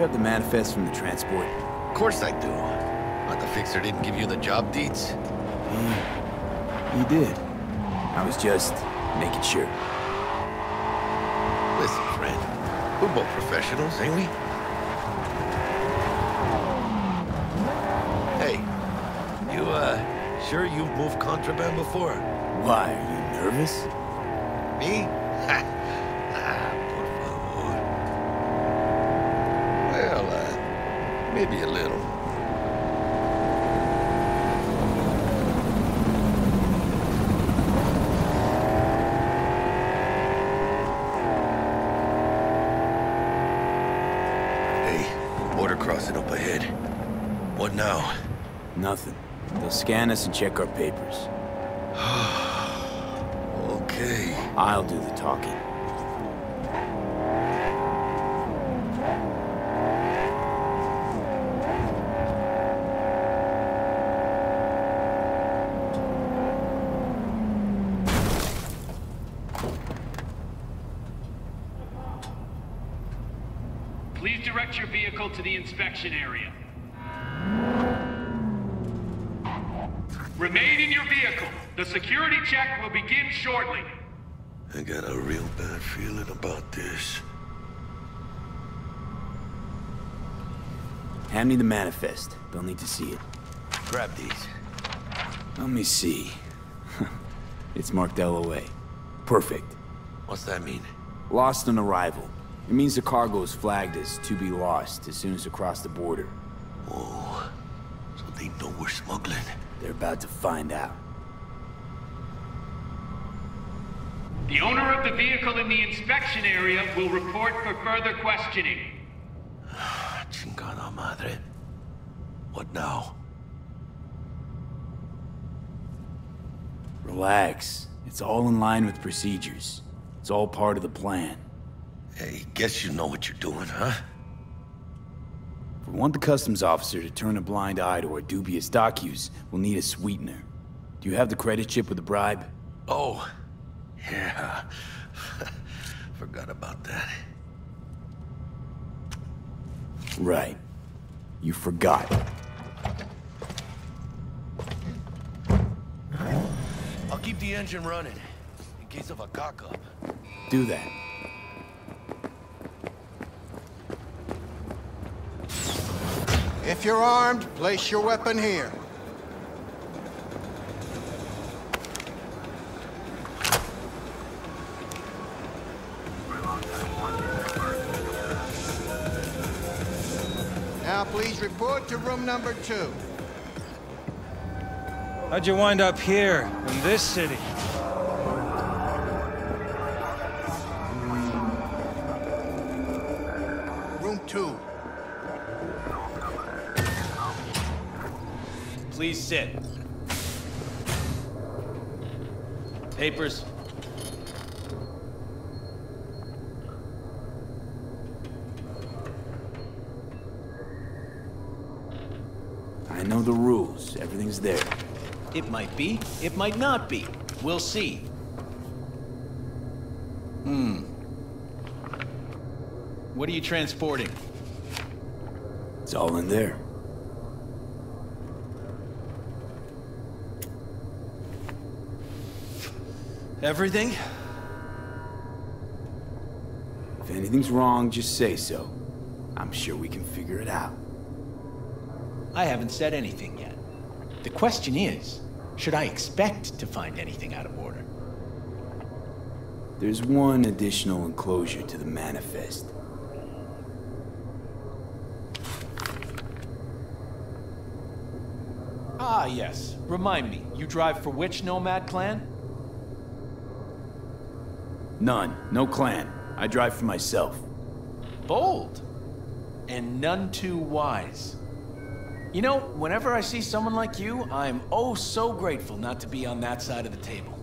have the manifest from the transport? Of course I do. But the fixer didn't give you the job deeds? He did. I was just making sure. Listen, friend. We're both professionals, ain't we? Hey, you, sure you've moved contraband before? Why, are you nervous? Me? Por favor. Well, maybe a little. Hey, border crossing up ahead. What now? Nothing. They'll scan us and check our papers. Okay. I'll do the talking. Please direct your vehicle to the inspection area. Remain in your vehicle. The security check will begin shortly. I got a real bad feeling about this. Hand me the manifest. They'll need to see it. Grab these. Let me see. It's marked LOA. Perfect. What's that mean? Lost on arrival. It means the cargo is flagged as to be lost as soon as we cross the border. Whoa. So they know we're smuggling. They're about to find out. The owner of the vehicle in the inspection area will report for further questioning. Chingada madre. What now? Relax. It's all in line with procedures. It's all part of the plan. Hey, guess you know what you're doing, huh? If we want the customs officer to turn a blind eye to our dubious dock use, we'll need a sweetener. Do you have the credit chip with the bribe? Oh, yeah. Forgot about that. Right. You forgot. I'll keep the engine running, in case of a cock-up. Do that. If you're armed, place your weapon here. Now please report to room number 2. How'd you wind up here, in this city? Room 2. Please sit. Papers. I know the rules. Everything's there. It might be, it might not be. We'll see. What are you transporting? It's all in there. Everything? If anything's wrong, just say so. I'm sure we can figure it out. I haven't said anything yet. The question is, should I expect to find anything out of order? There's one additional enclosure to the manifest. Ah, yes. Remind me, you drive for which Nomad clan? None. No clan. I drive for myself. Bold. And none too wise. You know, whenever I see someone like you, I'm oh so grateful not to be on that side of the table.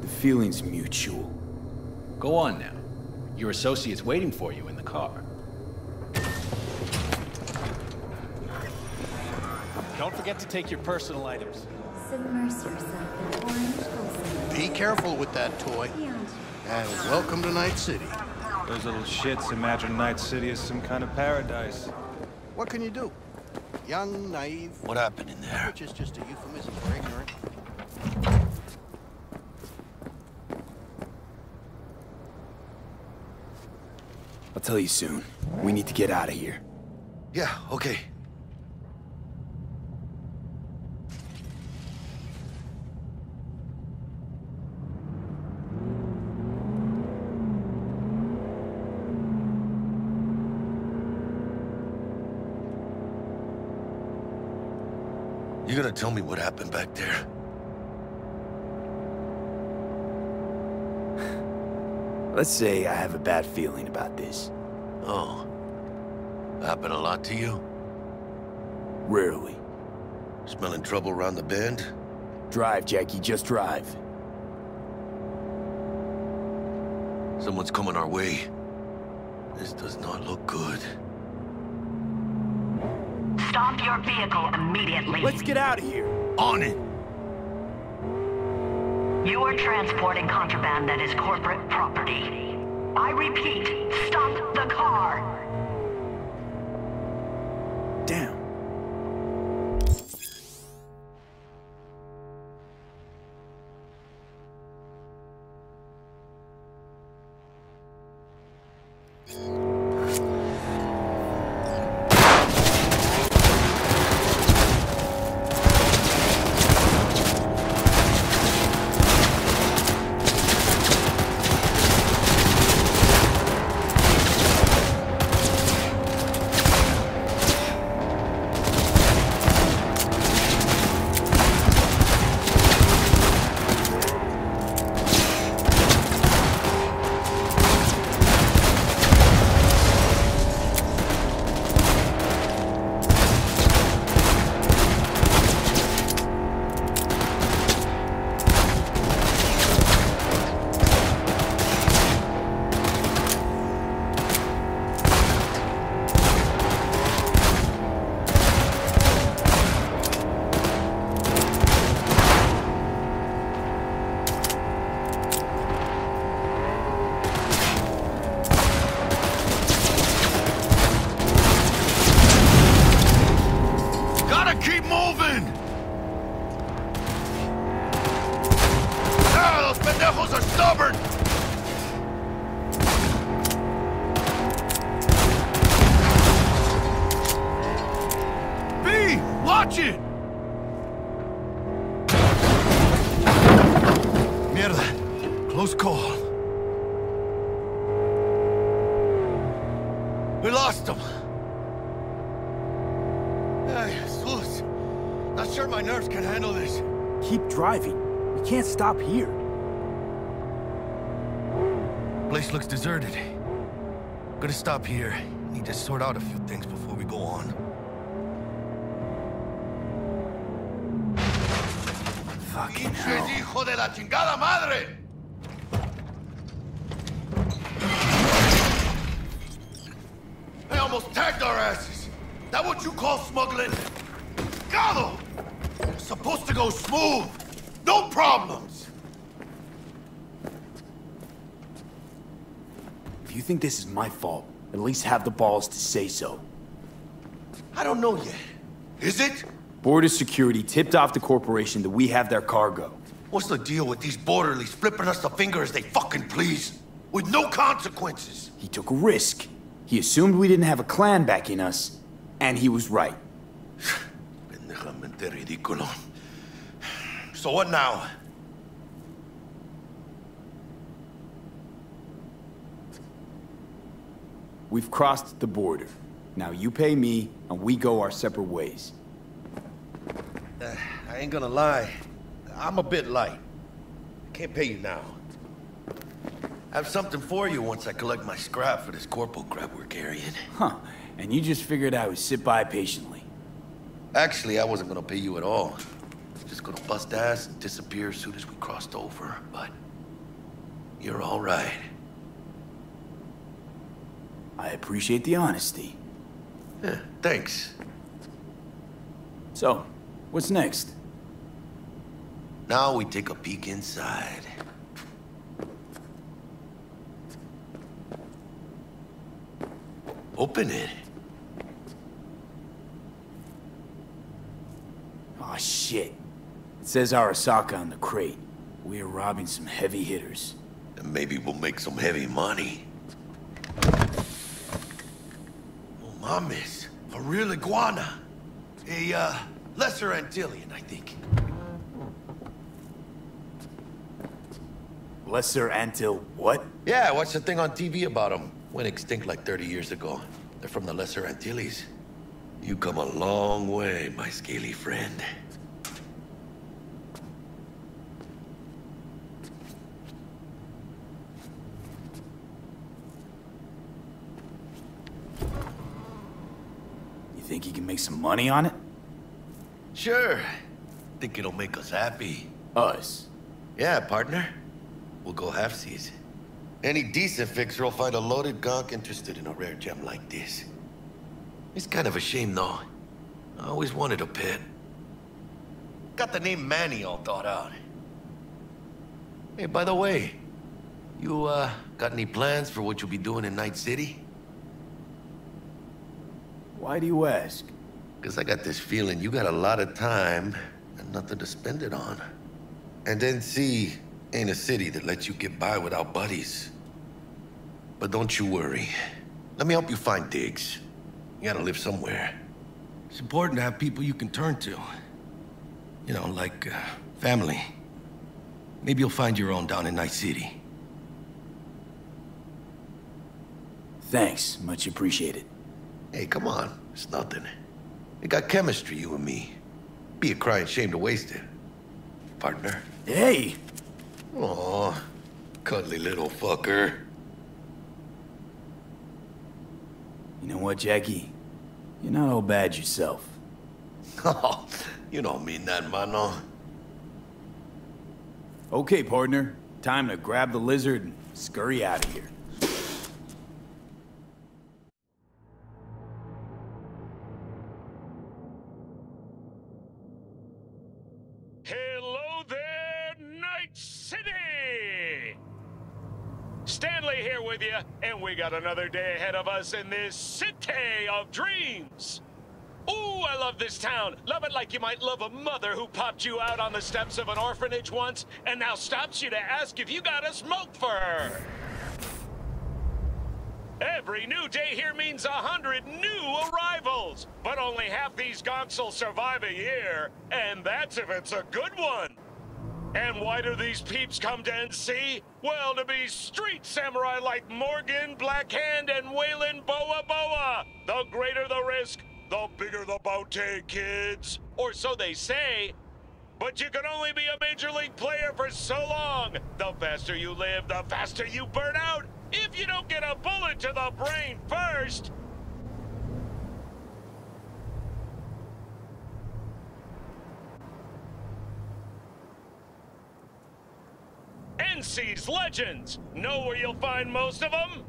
The feeling's mutual. Go on now. Your associate's waiting for you in the car. Don't forget to take your personal items. Submerge yourself in orange wholesale. Be careful with that toy. Beyond. And welcome to Night City. Those little shits imagine Night City as some kind of paradise. What can you do? Young, naive, What happened in there? which is just a euphemism for ignorant. I'll tell you soon. We need to get out of here. Yeah, okay. You gonna tell me what happened back there? Let's say I have a bad feeling about this. Oh. Happened a lot to you? Rarely. Smelling trouble around the bend? Drive, Jackie, just drive. Someone's coming our way. This does not look good. Stop your vehicle immediately. Let's get out of here. On it! You are transporting contraband that is corporate property. I repeat, stop the car. Damn. Keep moving! Ah, those pendejos are stubborn! B! Watch it! Mierda. Close call. We lost him. Hey, Jesus. Not sure my nerves can handle this. Keep driving. We can't stop here. Place looks deserted. Gonna stop here. Need to sort out a few things before we go on. Fucking hell. Hijo de la chingada madre! They almost tagged our asses. That what you call smuggling? Gado! It's supposed to go smooth. No problems. If you think this is my fault, at least have the balls to say so. I don't know yet. Is it? Border security tipped off the corporation that we have their cargo. What's the deal with these borderlies flipping us the finger as they fucking please? With no consequences. He took a risk. He assumed we didn't have a clan backing us, and he was right. Pendejamente ridículo. So what now? We've crossed the border. Now you pay me, and we go our separate ways. I ain't gonna lie. I'm a bit light. Can't pay you now. I have something for you once I collect my scrap for this corporal crap we're carrying. Huh. And you just figured I would sit by patiently. Actually, I wasn't gonna pay you at all. Just gonna bust ass and disappear as soon as we crossed over, but... you're all right. I appreciate the honesty. Yeah, thanks. So, what's next? Now we take a peek inside. Open it. Aw, shit. It says Arasaka on the crate. We are robbing some heavy hitters. And maybe we'll make some heavy money. Oh, mames. A real iguana. A, lesser Antillean, I think. Lesser Antil what? Yeah, I watched a thing on TV about them. Went extinct like 30 years ago. They're from the Lesser Antilles. You come a long way, my scaly friend. You think you can make some money on it? Sure. Think it'll make us happy. Us? Yeah, partner. We'll go halfsies. Any decent fixer will find a loaded gonk interested in a rare gem like this. It's kind of a shame, though. I always wanted a pet. Got the name Manny all thought out. Hey, by the way, you, got any plans for what you'll be doing in Night City? Why do you ask? 'Cause I got this feeling you got a lot of time and nothing to spend it on. And NC ain't a city that lets you get by without buddies. But don't you worry. Let me help you find digs. You gotta live somewhere. It's important to have people you can turn to. You know, like, family. Maybe you'll find your own down in Night City. Thanks, much appreciated. Hey, come on. It's nothing. We got chemistry, you and me. Be a crying shame to waste it. Partner. Hey! Aw, cuddly little fucker. You know what, Jackie? You're not all bad yourself. Oh, you don't mean that, mano. Okay, partner. Time to grab the lizard and scurry out of here. Hello there, Night City! Stanley here with you, and we got another day ahead of us in this city of dreams. Ooh, I love this town. Love it like you might love a mother who popped you out on the steps of an orphanage once and now stops you to ask if you got a smoke for her. Every new day here means 100 new arrivals, but only half these gonks will survive a year, and that's if it's a good one. And why do these peeps come to NC? Well, to be street samurai like Morgan, Blackhand, and Waylon Boa Boa. The greater the risk, the bigger the bounty, kids. Or so they say. But you can only be a major league player for so long. The faster you live, the faster you burn out. If you don't get a bullet to the brain first. NC's legends. Know where you'll find most of them?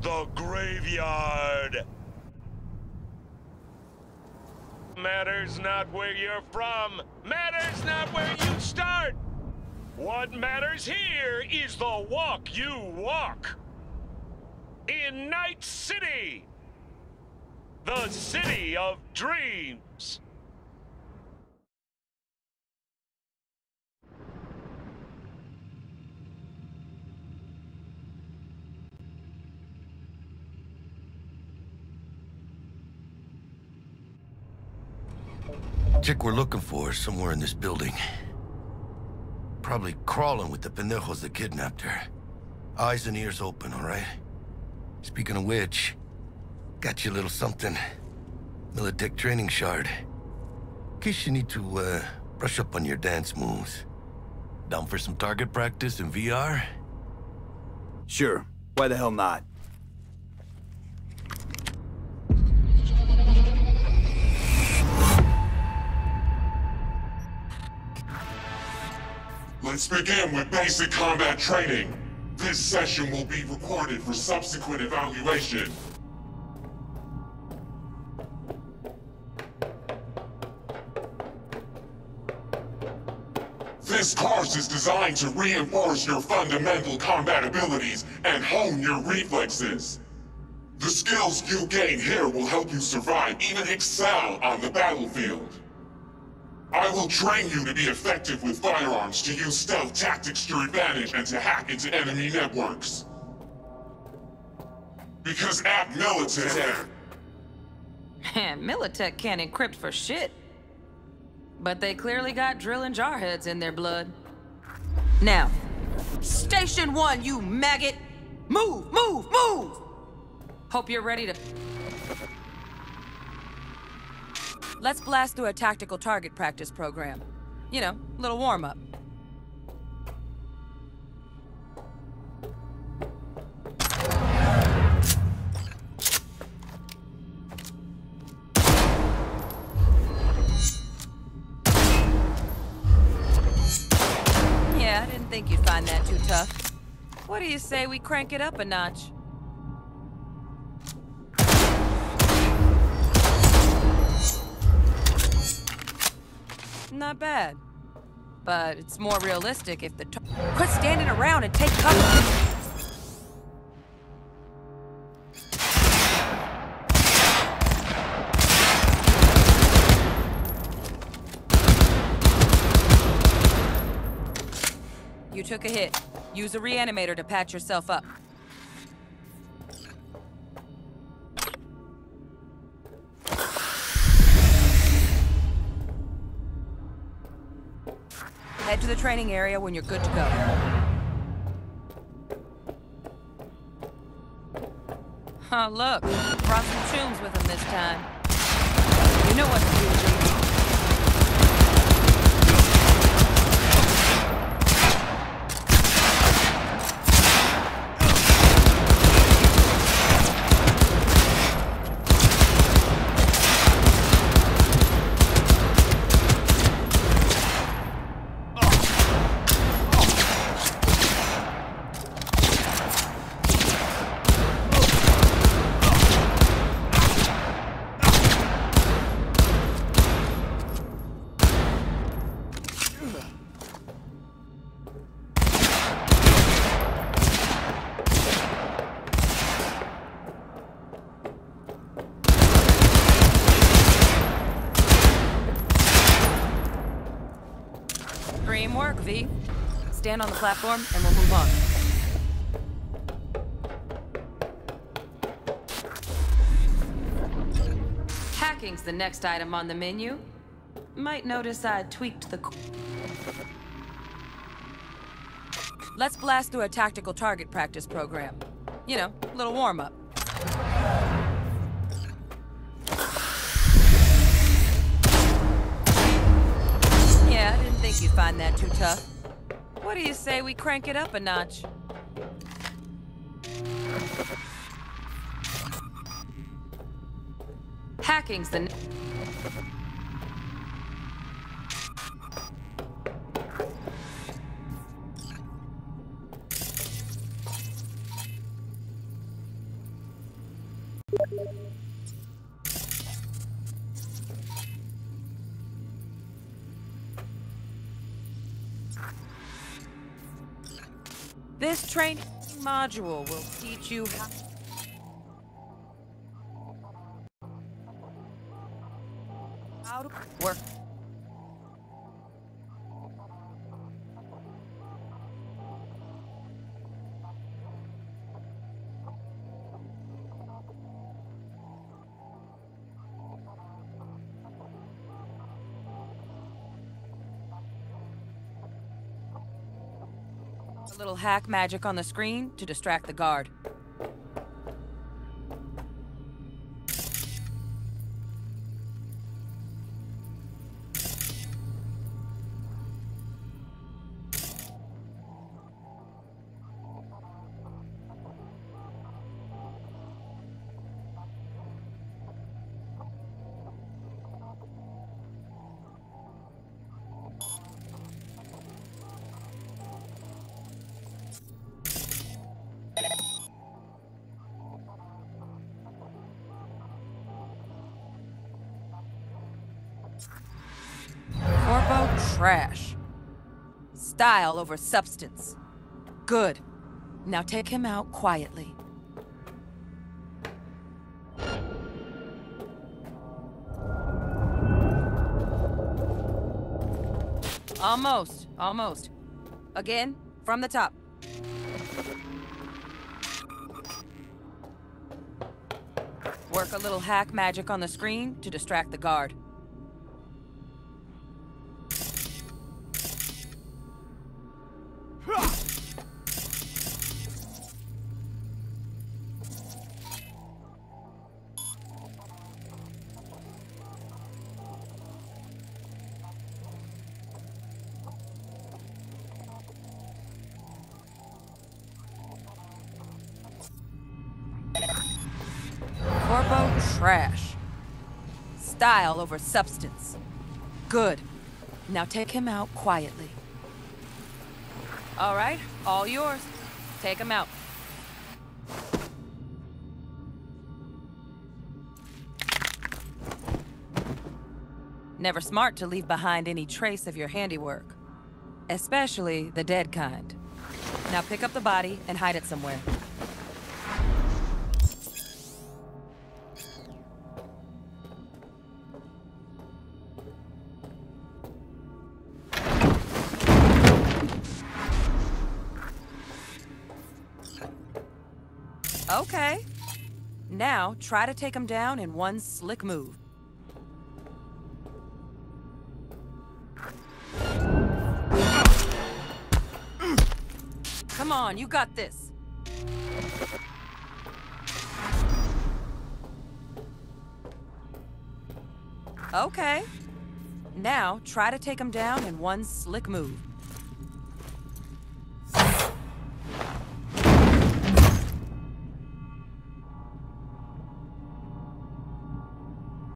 The graveyard. Matters not where you're from. Matters not where you start. What matters here is the walk you walk. In Night City. The city of dreams. Chick we're looking for is somewhere in this building. Probably crawling with the pendejos that kidnapped her. Eyes and ears open, all right? Speaking of which, got you a little something. Militech training shard. In case you need to, brush up on your dance moves. Down for some target practice in VR? Sure. Why the hell not? Let's begin with basic combat training. This session will be recorded for subsequent evaluation. This course is designed to reinforce your fundamental combat abilities and hone your reflexes. The skills you gain here will help you survive, even excel on the battlefield. I will train you to be effective with firearms, to use stealth tactics to your advantage, and to hack into enemy networks. Because at Militech... Man, Militech can't encrypt for shit. But they clearly got drill and jarheads in their blood. Now, Station 1, you maggot! Move, move, move! Hope you're ready to... Let's blast through a tactical target practice program. You know, little warm-up. Yeah, I didn't think you'd find that too tough. What do you say we crank it up a notch? Not bad. But it's more realistic if the quit standing around and take cover. You took a hit. Use a reanimator to patch yourself up. Head to the training area when you're good to go. Oh, look. Brought some tunes with him this time. You know what to do, G. Dream work, V. Stand on the platform and we'll move on. Hacking's the next item on the menu. Might notice I tweaked the... Let's blast through a tactical target practice program. You know, a little warm-up. Yeah, I didn't think you'd find that too tough. What do you say we crank it up a notch? Hacking's the... This training module will teach you how to work. A little hack magic on the screen to distract the guard. Corpo trash. Style over substance. Good. Now take him out quietly. Almost, almost. Again, from the top. Work a little hack magic on the screen to distract the guard. Corpo trash. Style over substance. Good. Now take him out quietly. All right, all yours. Take him out. Never smart to leave behind any trace of your handiwork. Especially the dead kind. Now pick up the body and hide it somewhere. Okay. Now, try to take him down in one slick move. Come on, you got this. Okay. Now, try to take him down in one slick move.